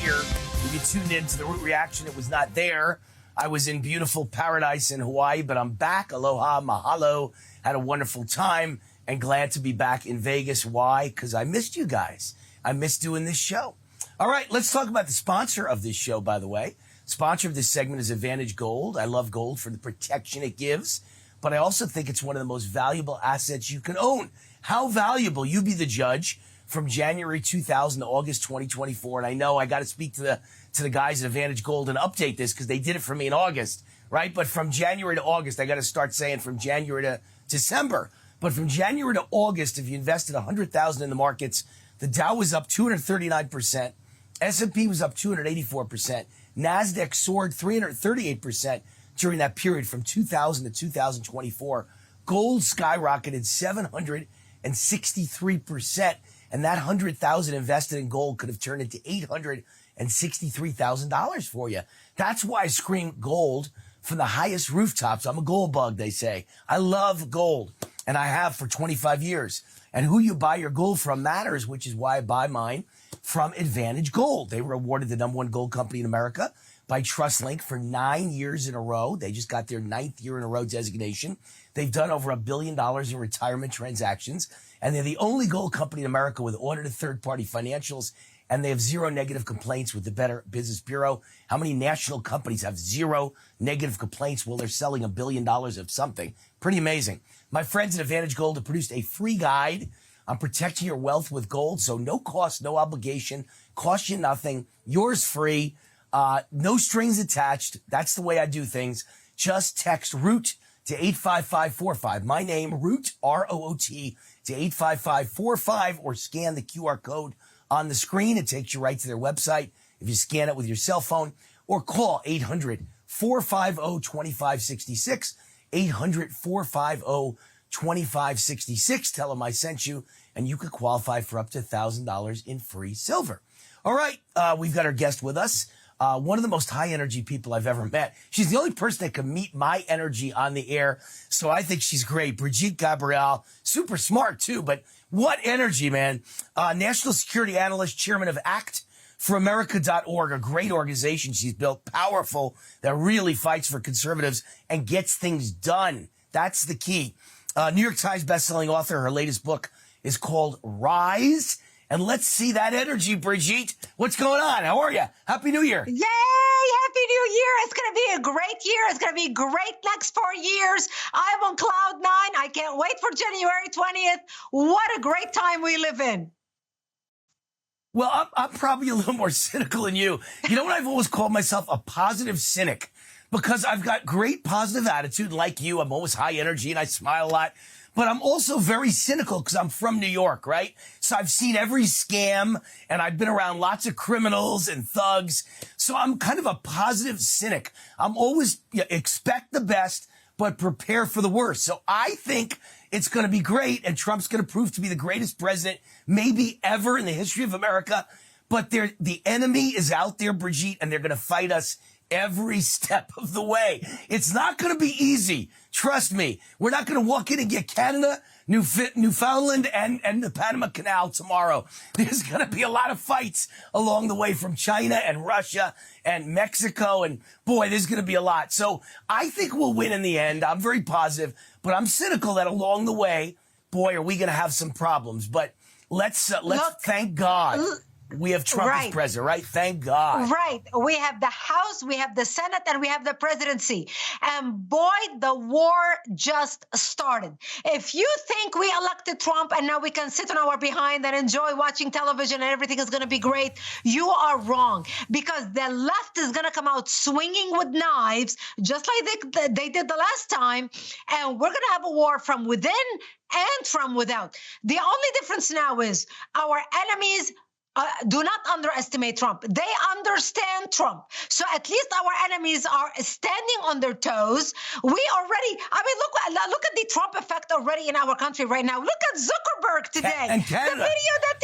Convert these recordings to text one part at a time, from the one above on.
here. If you tuned into the Root Reaction, it was not there. I was in beautiful paradise in Hawaii, but I'm back. Aloha, mahalo. Had a wonderful time and glad to be back in Vegas. Why? Because I missed you guys. I missed doing this show. All right, let's talk about the sponsor of this show, by the way. Sponsor of this segment is Advantage Gold. I love gold for the protection it gives, but I also think it's one of the most valuable assets you can own. How valuable? You be the judge. From January 2000 to August 2024. And I know I got to speak to the guys at Advantage Gold and update this because they did it for me in August, right? But from January to August, I got to start saying from January to December. But from January to August, if you invested $100,000 in the markets, the Dow was up 239%. S&P was up 284%. NASDAQ soared 338% during that period from 2000 to 2024. Gold skyrocketed 763%. And that $100,000 invested in gold could have turned into $863,000 for you. That's why I scream gold from the highest rooftops. I'm a gold bug, they say. I love gold, and I have for 25 years. And who you buy your gold from matters, which is why I buy mine from Advantage Gold. They were awarded the #1 gold company in America by TrustLink for 9 years in a row. They just got their 9th year in a row designation. They've done over $1 billion in retirement transactions. And they're the only gold company in America with audited third-party financials, and they have zero negative complaints with the Better Business Bureau. How many national companies have zero negative complaints while they're selling $1 billion of something? Pretty amazing. My friends at Advantage Gold have produced a free guide on protecting your wealth with gold, so no cost, no obligation, cost you nothing, yours free, no strings attached. That's the way I do things. Just text ROOT to 85545. My name, Root, R-O-O-T, to 85545, or scan the QR code on the screen. It takes you right to their website if you scan it with your cell phone, or call 800-450-2566, 800-450-2566. Tell them I sent you, and you could qualify for up to $1,000 in free silver. All right, we've got our guest with us. One of the most high energy people I've ever met. She's the only person that can meet my energy on the air. So I think she's great. Brigitte Gabriel, super smart too, but what energy, man. National security analyst, chairman of ActForAmerica.org, a great organization she's built, powerful, that really fights for conservatives and gets things done. That's the key. New York Times bestselling author. Her latest book is called Rise. And let's see that energy, Brigitte. What's going on? How are you? Happy New Year. Yay! Happy New Year. It's going to be a great year. It's going to be great next 4 years. I'm on cloud 9. I can't wait for January 20th. What a great time we live in. Well, I'm probably a little more cynical than you. You know what? I've always called myself a positive cynic because I've got great positive attitude like you. I'm always high energy and I smile a lot. But I'm also very cynical because I'm from New York, right? So I've seen every scam and I've been around lots of criminals and thugs. So I'm kind of a positive cynic. I'm always expect the best, but prepare for the worst. So I think it's going to be great and Trump's going to prove to be the greatest president maybe ever in the history of America. But the enemy is out there, Brigitte, and they're going to fight us every step of the way. It's not going to be easy. Trust me. We're not going to walk in and get Canada, Newfoundland, and the Panama Canal tomorrow. There's going to be a lot of fights along the way from China and Russia and Mexico. And boy, there's going to be a lot. So I think we'll win in the end. I'm very positive, but I'm cynical that along the way, boy, are we going to have some problems. But let's thank God. We have Trump as president, right? Thank God. Right. We have the House, we have the Senate, and we have the presidency. And boy, the war just started. If you think we elected Trump and now we can sit on our behind and enjoy watching television and everything is going to be great, you are wrong. Because the left is going to come out swinging with knives, just like they did the last time. And we're going to have a war from within and from without. The only difference now is our enemies do not underestimate Trump. They understand Trump. So at least our enemies are standing on their toes. We already, look at the Trump effect already in our country right now. Look at Zuckerberg today. And Canada. The video that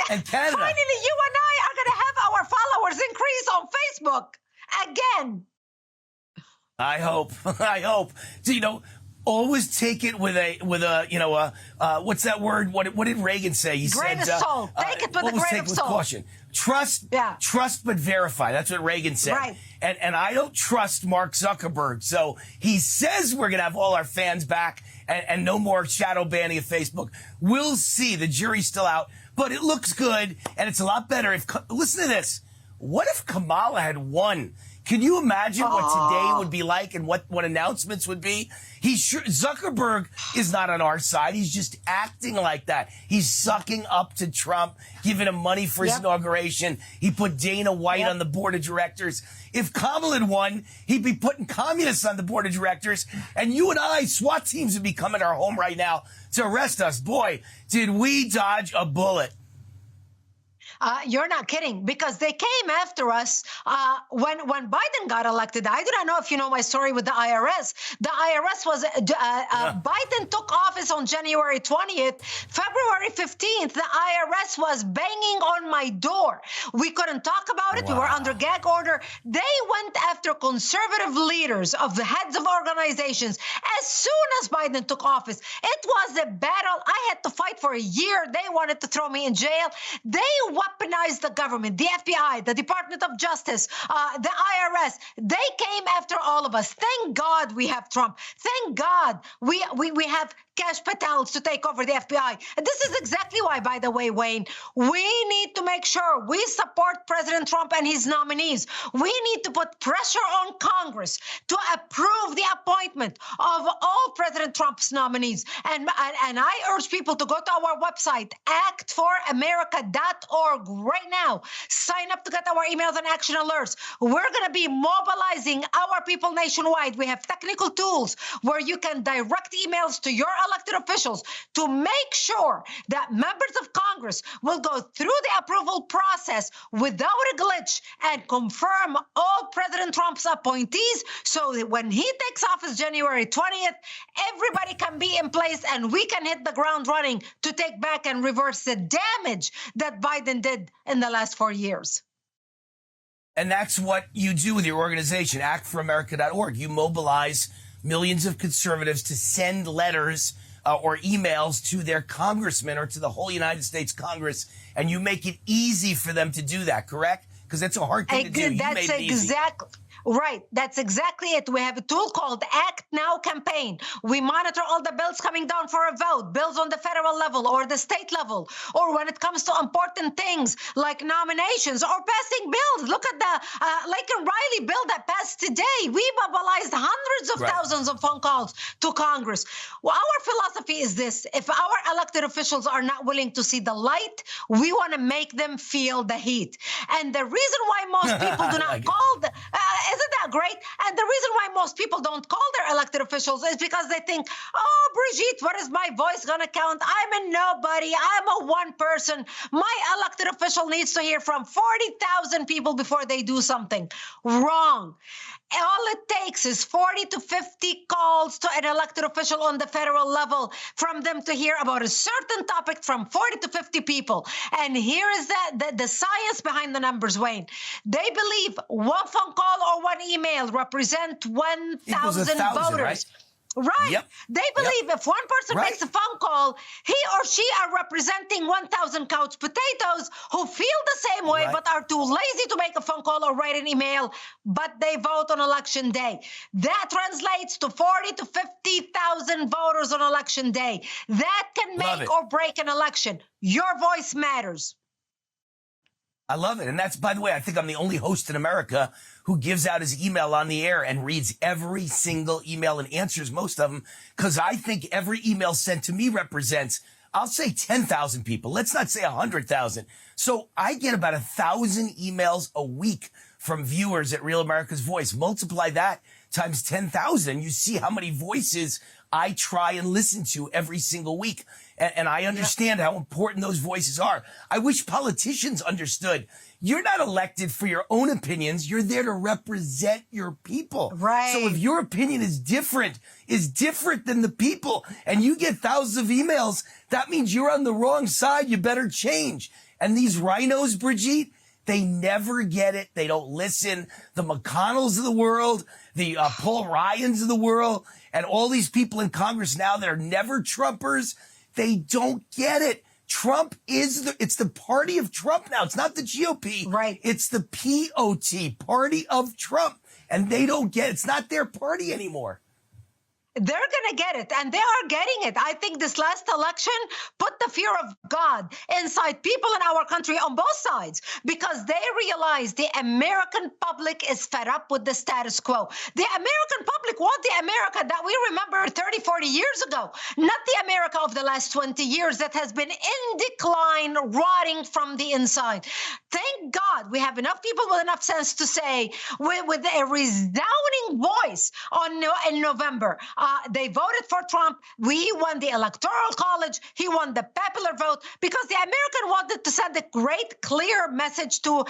and Canada. Finally, you and I are going to have our followers increase on Facebook again. I hope. I hope. So, always take it with a what's that word? What did Reagan say? He Grain said, of salt. Take it with a grain of salt. Caution. Trust, but verify. That's what Reagan said. Right. And I don't trust Mark Zuckerberg. So he says we're going to have all our fans back and no more shadow banning of Facebook. We'll see. The jury's still out, but it looks good. And it's a lot better if, listen to this. What if Kamala had won? Can you imagine what today would be like and what announcements would be? Zuckerberg is not on our side. He's just acting like that. He's sucking up to Trump, giving him money for his inauguration. He put Dana White on the board of directors. If Kamala had won, he'd be putting communists on the board of directors. And you and I, SWAT teams would be coming to our home right now to arrest us. Boy, did we dodge a bullet. You're not kidding, because they came after us when Biden got elected. I do not know if you know my story with the IRS. The IRS was Biden took office on January 20th. February 15th, the IRS was banging on my door. We couldn't talk about it. Wow. We were under gag order. They went after conservative leaders of the heads of organizations as soon as Biden took office. It was a battle I had to fight for a year. They wanted to throw me in jail. They weaponized the government, the FBI, the Department of Justice, the IRS. They came after all of us. Thank God we have Trump. Thank God we have Kash Patels to take over the FBI. And this is exactly why, by the way, Wayne, we need to make sure we support President Trump and his nominees. We need to put pressure on Congress to approve the appointment of all President Trump's nominees. And I urge people to go to our website, actforamerica.org right now. Sign up to get our emails and action alerts. We're going to be mobilizing our people nationwide. We have technical tools where you can direct emails to your elected officials to make sure that members of Congress will go through the approval process without a glitch and confirm all President Trump's appointees so that when he takes office January 20th, everybody can be in place and we can hit the ground running to take back and reverse the damage that Biden did in the last 4 years. And that's what you do with your organization, actforamerica.org. You mobilize millions of conservatives to send letters or emails to their congressmen or to the whole United States Congress, and you make it easy for them to do that, correct? Because that's a hard thing to do. You made it easy. Right. That's exactly it. We have a tool called Act Now Campaign. We monitor all the bills coming down for a vote, bills on the federal level or the state level, or when it comes to important things like nominations or passing bills. Look at the Laken Riley bill that passed today. We mobilized hundreds of thousands of phone calls to Congress. Well, our philosophy is this. If our elected officials are not willing to see the light, we want to make them feel the heat. And the reason why most people do not call isn't that great? And the reason why most people don't call their elected officials is because they think, oh, Brigitte, what is my voice going to count? I'm a nobody. I'm a one person. My elected official needs to hear from 40,000 people before they do something. Wrong. All it takes is 40 to 50 calls to an elected official on the federal level from them to hear about a certain topic from 40 to 50 people. And here is the science behind the numbers, Wayne. They believe one phone call or one email represent 1,000 voters. Right? Right. Yep. They believe if one person makes a phone call, he or she are representing 1,000 couch potatoes who feel the same way but are too lazy to make a phone call or write an email, but they vote on election day. That translates to 40 to 50,000 voters on election day. That can make or break an election. Your voice matters. I love it. And that's, by the way, I think I'm the only host in America who gives out his email on the air and reads every single email and answers most of them, because I think every email sent to me represents, I'll say 10,000 people. Let's not say 100,000. So I get about 1,000 emails a week from viewers at Real America's Voice. Multiply that times 10,000. You see how many voices I try and listen to every single week. And I understand how important those voices are. I wish politicians understood. You're not elected for your own opinions. You're there to represent your people. Right. So if your opinion is different than the people, and you get thousands of emails, that means you're on the wrong side. You better change. And these rhinos, Brigitte, They never get it. They don't listen. The McConnells of the world, the Paul Ryans of the world, and all these people in Congress now that are never Trumpers, they don't get it. Trump it's the party of Trump now. It's not the GOP. Right. It's the POT, party of Trump. And they don't get it. It's not their party anymore. They're going to get it, and they are getting it. I think this last election put the fear of God inside people in our country on both sides, because they realize the American public is fed up with the status quo. The American public want the America that we remember 30, 40 years ago, not the America of the last 20 years that has been in decline, rotting from the inside. Thank God we have enough people with enough sense to say, with a resounding voice in November, they voted for Trump. We won the Electoral College. He won the popular vote because the American wanted to send a great, clear message to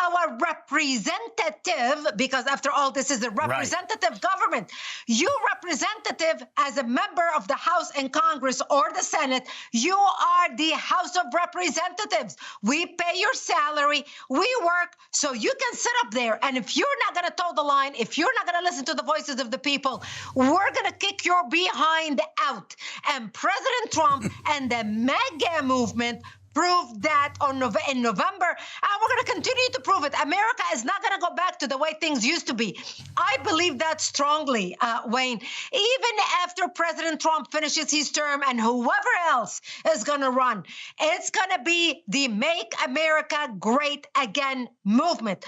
our representative, because after all, this is a representative government. You representative, as a member of the House and Congress or the Senate, you are the House of Representatives. We pay your salary. We work so you can sit up there. And if you're not going to toe the line, if you're not going to listen to the voices of the people, we're going to kick your behind out. And President Trump and the MAGA movement proved that in November, and we're going to continue to prove it. America is not going to go back to the way things used to be. I believe that strongly, Wayne. Even after President Trump finishes his term and whoever else is going to run, it's going to be the Make America Great Again movement.